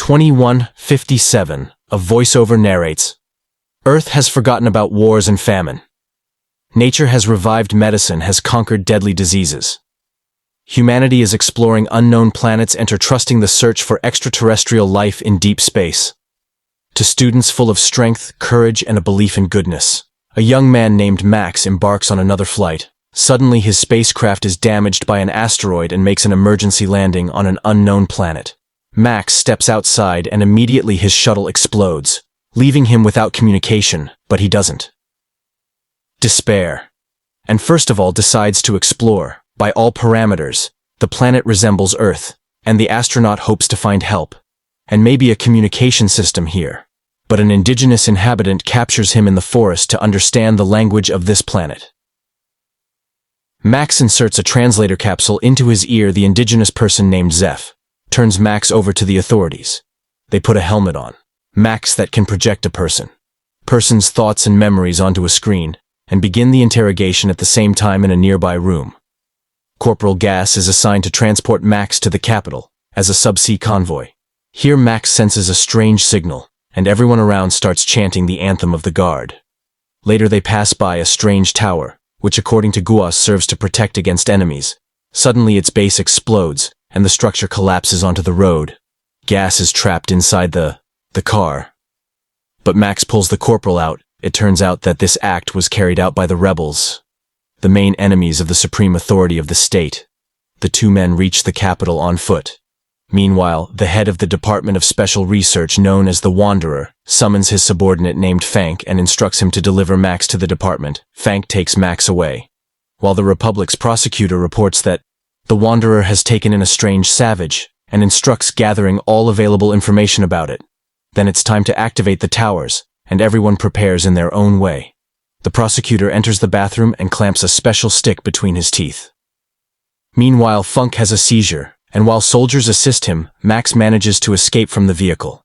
2157, a voiceover narrates, Earth has forgotten about wars and famine. Nature has revived medicine, has conquered deadly diseases. Humanity is exploring unknown planets and are trusting the search for extraterrestrial life in deep space. To students full of strength, courage, and a belief in goodness, a young man named Max embarks on another flight. Suddenly, his spacecraft is damaged by an asteroid and makes an emergency landing on an unknown planet. Max steps outside and immediately his shuttle explodes, leaving him without communication, but he doesn't. Despair. And first of all decides to explore. By all parameters, the planet resembles Earth, and the astronaut hopes to find help, and maybe a communication system here. But an indigenous inhabitant captures him in the forest to understand the language of this planet. Max inserts a translator capsule into his ear. The indigenous person named Zeph turns Max over to the authorities. They put a helmet on Max that can project a person's thoughts and memories onto a screen, and begin the interrogation at the same time in a nearby room. Corporal Gas is assigned to transport Max to the capital as a subsea convoy. Here Max senses a strange signal, and everyone around starts chanting the anthem of the guard. Later they pass by a strange tower, which according to Guas serves to protect against enemies. Suddenly its base explodes, and the structure collapses onto the road. Gas is trapped inside the car. But Max pulls the corporal out. It turns out that this act was carried out by the rebels, the main enemies of the supreme authority of the state. The two men reach the capital on foot. Meanwhile, the head of the Department of Special Research, known as the Wanderer, summons his subordinate named Fank and instructs him to deliver Max to the department. Fank takes Max away, while the Republic's prosecutor reports that the Wanderer has taken in a strange savage and instructs gathering all available information about it. Then it's time to activate the towers, and everyone prepares in their own way. The prosecutor enters the bathroom and clamps a special stick between his teeth. Meanwhile, Funk has a seizure, and while soldiers assist him, Max manages to escape from the vehicle.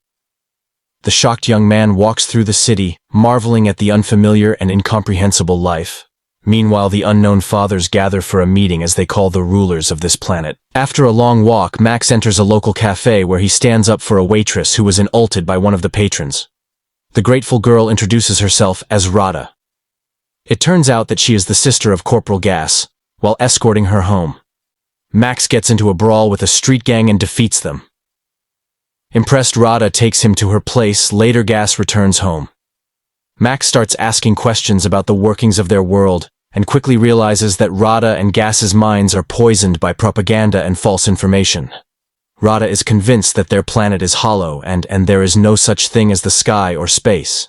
The shocked young man walks through the city, marveling at the unfamiliar and incomprehensible life. Meanwhile, the unknown fathers gather for a meeting as they call the rulers of this planet. After a long walk, Max enters a local cafe where he stands up for a waitress who was insulted by one of the patrons. The grateful girl introduces herself as Rada. It turns out that she is the sister of Corporal Gas. While escorting her home, Max gets into a brawl with a street gang and defeats them. Impressed, Rada takes him to her place. Later, Gas returns home. Max starts asking questions about the workings of their world, and quickly realizes that Rada and Gas's minds are poisoned by propaganda and false information. Rada is convinced that their planet is hollow and there is no such thing as the sky or space.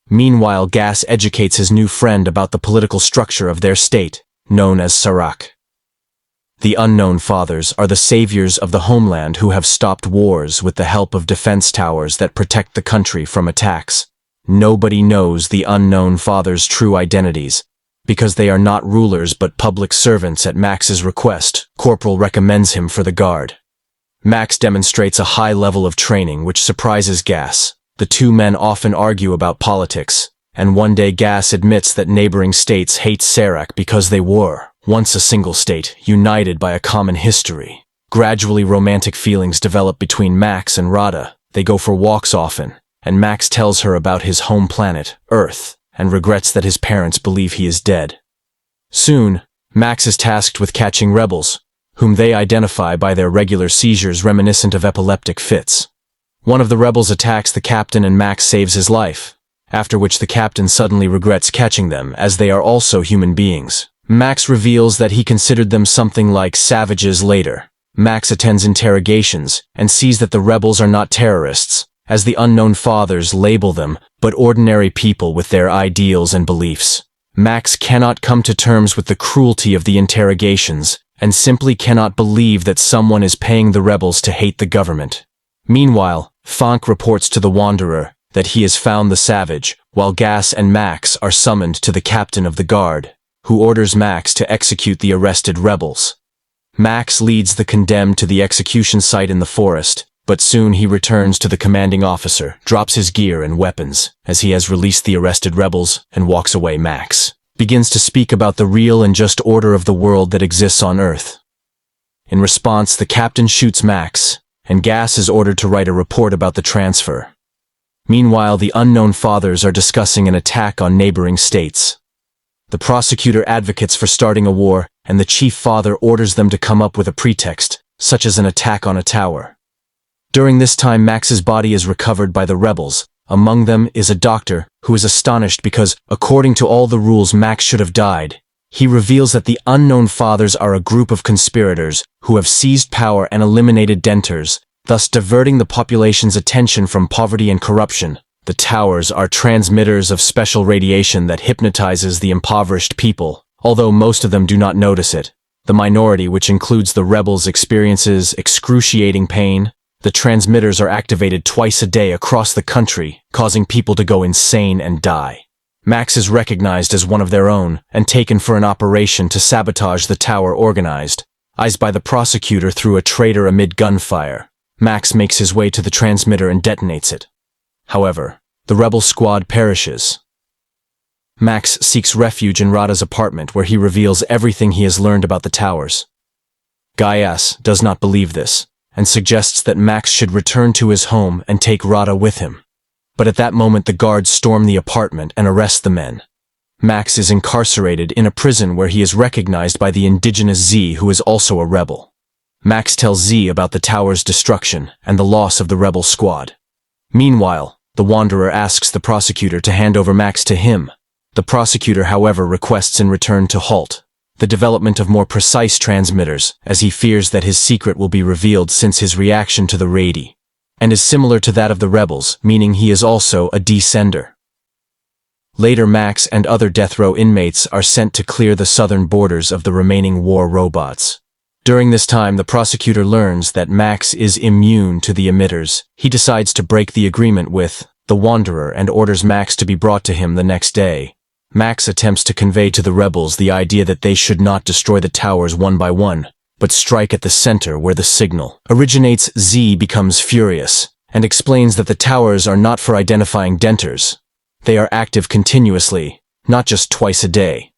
Meanwhile, Gas educates his new friend about the political structure of their state, known as Sarak. The unknown fathers are the saviors of the homeland who have stopped wars with the help of defense towers that protect the country from attacks. Nobody knows the unknown fathers' true identities, because they are not rulers but public servants. At Max's request, Corporal recommends him for the guard. Max demonstrates a high level of training which surprises Gas. The two men often argue about politics, and one day Gas admits that neighboring states hate Sarak because they were once a single state, united by a common history. Gradually, romantic feelings develop between Max and Rada. They go for walks often, and Max tells her about his home planet, Earth, and regrets that his parents believe he is dead. Soon, Max is tasked with catching rebels, whom they identify by their regular seizures reminiscent of epileptic fits. One of the rebels attacks the captain and Max saves his life, after which the captain suddenly regrets catching them as they are also human beings. Max reveals that he considered them something like savages. Later, Max attends interrogations and sees that the rebels are not terrorists, as the unknown fathers label them, but ordinary people with their ideals and beliefs. Max cannot come to terms with the cruelty of the interrogations, and simply cannot believe that someone is paying the rebels to hate the government. Meanwhile, Fank reports to the Wanderer that he has found the savage, while Gas and Max are summoned to the captain of the guard, who orders Max to execute the arrested rebels. Max leads the condemned to the execution site in the forest, but soon he returns to the commanding officer, drops his gear and weapons, as he has released the arrested rebels, and walks away. Max begins to speak about the real and just order of the world that exists on Earth. In response, the captain shoots Max, and Gas is ordered to write a report about the transfer. Meanwhile, the unknown fathers are discussing an attack on neighboring states. The prosecutor advocates for starting a war, and the chief father orders them to come up with a pretext, such as an attack on a tower. During this time, Max's body is recovered by the rebels. Among them is a doctor, who is astonished because, according to all the rules, Max should have died. He reveals that the unknown fathers are a group of conspirators who have seized power and eliminated denters, thus diverting the population's attention from poverty and corruption. The towers are transmitters of special radiation that hypnotizes the impoverished people, although most of them do not notice it. The minority, which includes the rebels, experiences excruciating pain. The transmitters are activated twice a day across the country, causing people to go insane and die. Max is recognized as one of their own and taken for an operation to sabotage the tower organized by the prosecutor through a traitor amid gunfire. Max makes his way to the transmitter and detonates it. However, the rebel squad perishes. Max seeks refuge in Rada's apartment, where he reveals everything he has learned about the towers. Gaius does not believe this, and suggests that Max should return to his home and take Rada with him. But at that moment, the guards storm the apartment and arrest the men. Max is incarcerated in a prison where he is recognized by the indigenous Z, who is also a rebel. Max tells Z about the tower's destruction and the loss of the rebel squad. Meanwhile, the Wanderer asks the prosecutor to hand over Max to him. The prosecutor, however, requests in return to halt the development of more precise transmitters, as he fears that his secret will be revealed since his reaction to the raid and is similar to that of the rebels, meaning he is also a descender. Later, Max and other death row inmates are sent to clear the southern borders of the remaining war robots. During this time, the prosecutor learns that Max is immune to the emitters. He decides to break the agreement with the Wanderer and orders Max to be brought to him the next day. Max attempts to convey to the rebels the idea that they should not destroy the towers one by one, but strike at the center where the signal originates. Z becomes furious and explains that the towers are not for identifying denters. They are active continuously, not just twice a day.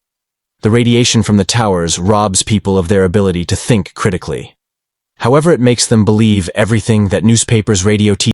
The radiation from the towers robs people of their ability to think critically. However, it makes them believe everything that newspapers, radio, TV,